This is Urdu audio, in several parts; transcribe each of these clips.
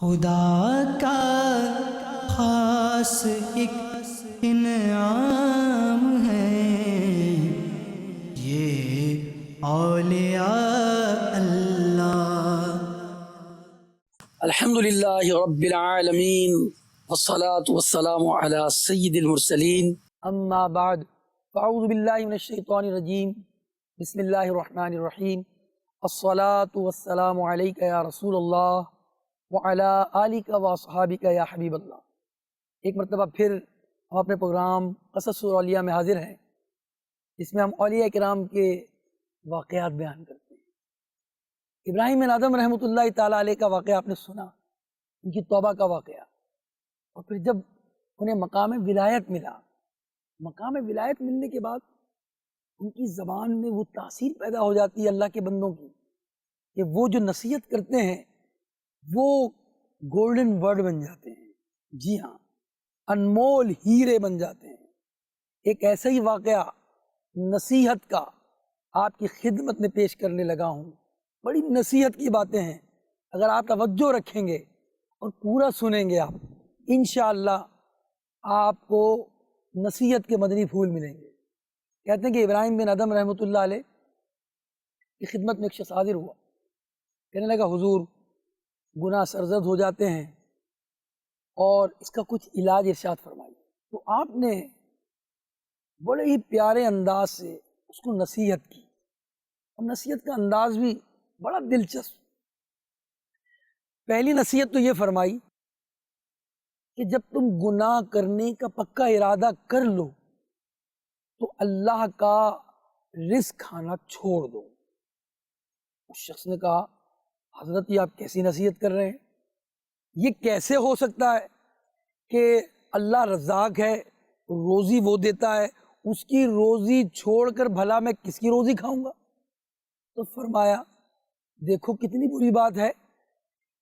خدا کا خاص ایک انعام ہے یہ اولیاء اللہ۔ الحمدللہ رب العالمین والصلاة والسلام علی سید المرسلین، اما بعد فاعوذ باللہ من الشیطان الرجیم، بسم اللہ الرحمن الرحیم، الصلاة والسلام علیک یا رسول اللہ وعلی آلک واصحابک یا حبیب اللہ۔ ایک مرتبہ پھر ہم اپنے پروگرام قصص الاولیاء میں حاضر ہیں، جس میں ہم اولیاء کرام کے واقعات بیان کرتے ہیں۔ ابراہیم بن آدم رحمۃ اللہ تعالیٰ علیہ کا واقعہ آپ نے سنا، ان کی توبہ کا واقعہ، اور پھر جب انہیں مقام ولایت ملا، مقام ولایت ملنے کے بعد ان کی زبان میں وہ تاثیر پیدا ہو جاتی ہے اللہ کے بندوں کی کہ وہ جو نصیحت کرتے ہیں وہ گولڈن ورڈ بن جاتے ہیں، جی ہاں، انمول ہیرے بن جاتے ہیں۔ ایک ایسا ہی واقعہ نصیحت کا آپ کی خدمت میں پیش کرنے لگا ہوں۔ بڑی نصیحت کی باتیں ہیں، اگر آپ توجہ رکھیں گے اور پورا سنیں گے آپ، انشاءاللہ آپ کو نصیحت کے مدنی پھول ملیں گے۔ کہتے ہیں کہ ابراہیم بن آدم رحمۃ اللہ علیہ کی خدمت میں ایک شخص حاضر ہوا، کہنے لگا حضور گناہ سرزد ہو جاتے ہیں اور اس کا کچھ علاج ارشاد فرمائیے۔ تو آپ نے بڑے ہی پیارے انداز سے اس کو نصیحت کی، اور نصیحت کا انداز بھی بڑا دلچسپ۔ پہلی نصیحت تو یہ فرمائی کہ جب تم گناہ کرنے کا پکا ارادہ کر لو تو اللہ کا رزق کھانا چھوڑ دو۔ اس شخص نے کہا حضرت یہ آپ کیسی نصیحت کر رہے ہیں؟ یہ کیسے ہو سکتا ہے کہ اللہ رزاق ہے، روزی وہ دیتا ہے، اس کی روزی چھوڑ کر بھلا میں کس کی روزی کھاؤں گا؟ تو فرمایا دیکھو کتنی بری بات ہے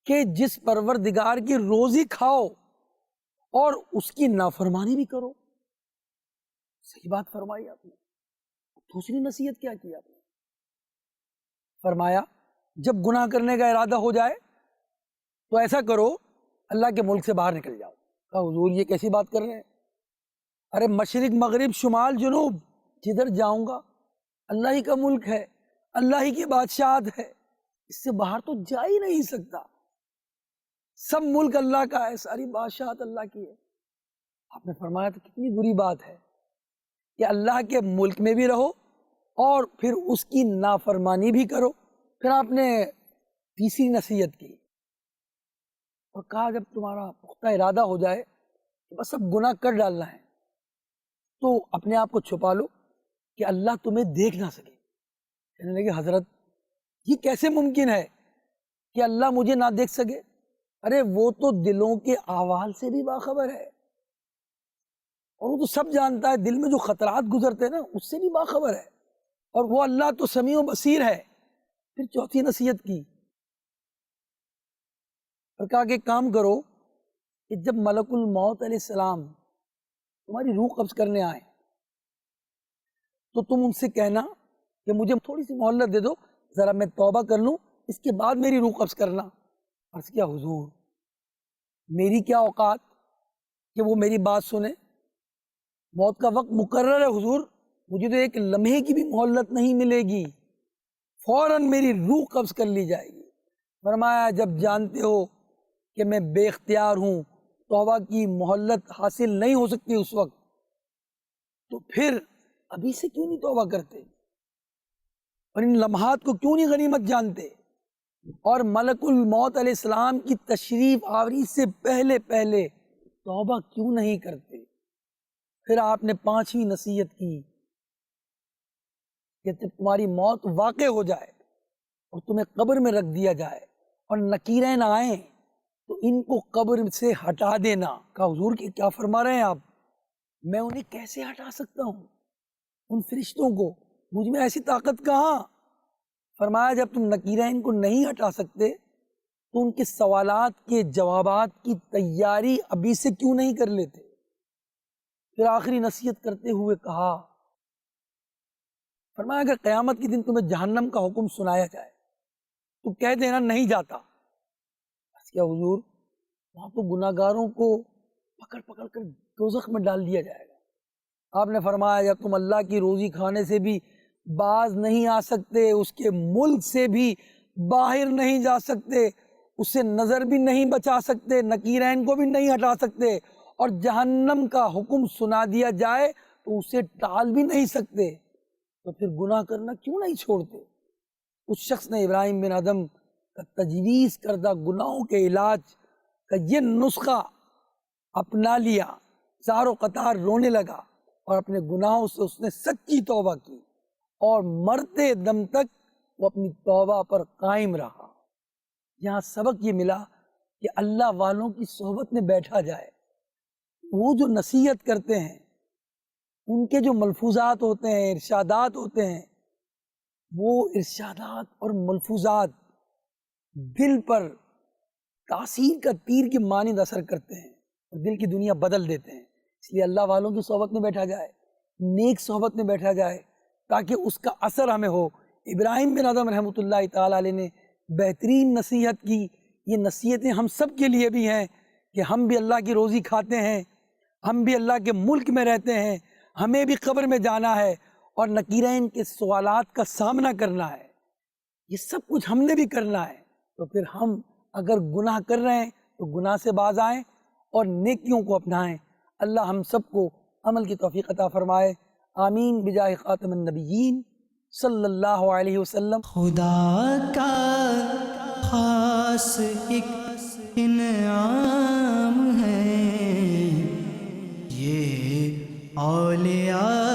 کہ جس پروردگار کی روزی کھاؤ اور اس کی نافرمانی بھی کرو۔ صحیح بات فرمائی آپ نے۔ دوسری نصیحت کیا کی آپ نے؟ فرمایا جب گناہ کرنے کا ارادہ ہو جائے تو ایسا کرو اللہ کے ملک سے باہر نکل جاؤ۔ کہا حضور یہ کیسی بات کر رہے ہیں؟ ارے مشرق مغرب شمال جنوب جدھر جاؤں گا اللہ ہی کا ملک ہے، اللہ ہی کی بادشاہت ہے، اس سے باہر تو جا ہی نہیں سکتا۔ سب ملک اللہ کا ہے، ساری بادشاہت اللہ کی ہے۔ آپ نے فرمایا تو کتنی بری بات ہے کہ اللہ کے ملک میں بھی رہو اور پھر اس کی نافرمانی بھی کرو۔ پھر آپ نے تیسری نصیحت کی اور کہا جب تمہارا پختہ ارادہ ہو جائے کہ بس اب گناہ کر ڈالنا ہے تو اپنے آپ کو چھپا لو کہ اللہ تمہیں دیکھ نہ سکے۔ کہنے لگے حضرت یہ کیسے ممکن ہے کہ اللہ مجھے نہ دیکھ سکے؟ ارے وہ تو دلوں کے احوال سے بھی باخبر ہے، اور وہ تو سب جانتا ہے، دل میں جو خطرات گزرتے ہیں نا اس سے بھی باخبر ہے، اور وہ اللہ تو سمیع و بصیر ہے۔ پھر چوتھی نصیحت کی اور کہا کہ کام کرو کہ جب ملک الموت علیہ السلام تمہاری روح قبض کرنے آئے تو تم ان سے کہنا کہ مجھے تھوڑی سی مہلت دے دو، ذرا میں توبہ کر لوں، اس کے بعد میری روح قبض کرنا۔ عرض کیا حضور میری کیا اوقات کہ وہ میری بات سنے؟ موت کا وقت مقرر ہے حضور، مجھے تو ایک لمحے کی بھی مہلت نہیں ملے گی، فوراً میری روح قبض کر لی جائے گی۔ فرمایا جب جانتے ہو کہ میں بے اختیار ہوں، توبہ کی مہلت حاصل نہیں ہو سکتی اس وقت، تو پھر ابھی سے کیوں نہیں توبہ کرتے اور ان لمحات کو کیوں نہیں غنیمت جانتے، اور ملک الموت علیہ السلام کی تشریف آوری سے پہلے پہلے توبہ کیوں نہیں کرتے؟ پھر آپ نے پانچویں نصیحت کی کہ جب تمہاری موت واقع ہو جائے اور تمہیں قبر میں رکھ دیا جائے اور نکیرین آئیں تو ان کو قبر سے ہٹا دینا۔ کہا حضور کی کیا فرما رہے ہیں آپ؟ میں انہیں کیسے ہٹا سکتا ہوں ان فرشتوں کو؟ مجھ میں ایسی طاقت کہاں؟ فرمایا جب تم نکیرین کو نہیں ہٹا سکتے تو ان کے سوالات کے جوابات کی تیاری ابھی سے کیوں نہیں کر لیتے؟ پھر آخری نصیحت کرتے ہوئے کہا، فرمایا اگر قیامت کے دن تمہیں جہنم کا حکم سنایا جائے تو کہہ دینا نہیں جاتا۔ کیا حضور وہاں تو گناہگاروں کو پکڑ پکڑ کر دوزخ میں ڈال دیا جائے گا۔ آپ نے فرمایا جب تم اللہ کی روزی کھانے سے بھی باز نہیں آ سکتے، اس کے ملک سے بھی باہر نہیں جا سکتے، اسے نظر بھی نہیں بچا سکتے، نکیرین کو بھی نہیں ہٹا سکتے، اور جہنم کا حکم سنا دیا جائے تو اسے ٹال بھی نہیں سکتے، تو پھر گناہ کرنا کیوں نہیں چھوڑتے؟ اس شخص نے ابراہیم بن ادم کا تجویز کردہ گناہوں کے علاج کا یہ نسخہ اپنا لیا، زار و قطار رونے لگا، اور اپنے گناہوں سے اس نے سچی توبہ کی، اور مرتے دم تک وہ اپنی توبہ پر قائم رہا۔ یہاں سبق یہ ملا کہ اللہ والوں کی صحبت میں بیٹھا جائے، وہ جو نصیحت کرتے ہیں، ان کے جو ملفوظات ہوتے ہیں، ارشادات ہوتے ہیں، وہ ارشادات اور ملفوظات دل پر تاثیر کا تیر کے مانند اثر کرتے ہیں اور دل کی دنیا بدل دیتے ہیں۔ اس لیے اللہ والوں کی صحبت میں بیٹھا جائے، نیک صحبت میں بیٹھا جائے، تاکہ اس کا اثر ہمیں ہو۔ ابراہیم بن ادم رحمۃ اللہ تعالیٰ علیہ نے بہترین نصیحت کی۔ یہ نصیحتیں ہم سب کے لیے بھی ہیں کہ ہم بھی اللہ کی روزی کھاتے ہیں، ہم بھی اللہ کے ملک میں رہتے ہیں، ہمیں بھی قبر میں جانا ہے اور نکیرین کے سوالات کا سامنا کرنا ہے، یہ سب کچھ ہم نے بھی کرنا ہے۔ تو پھر ہم اگر گناہ کر رہے ہیں تو گناہ سے باز آئیں اور نیکیوں کو اپنائیں۔ اللہ ہم سب کو عمل کی توفیق عطا فرمائے، آمین بجاہ خاتم النبیین صلی اللہ علیہ وسلم۔ خدا کا خاص ایک انعام ہے یہ اولیاء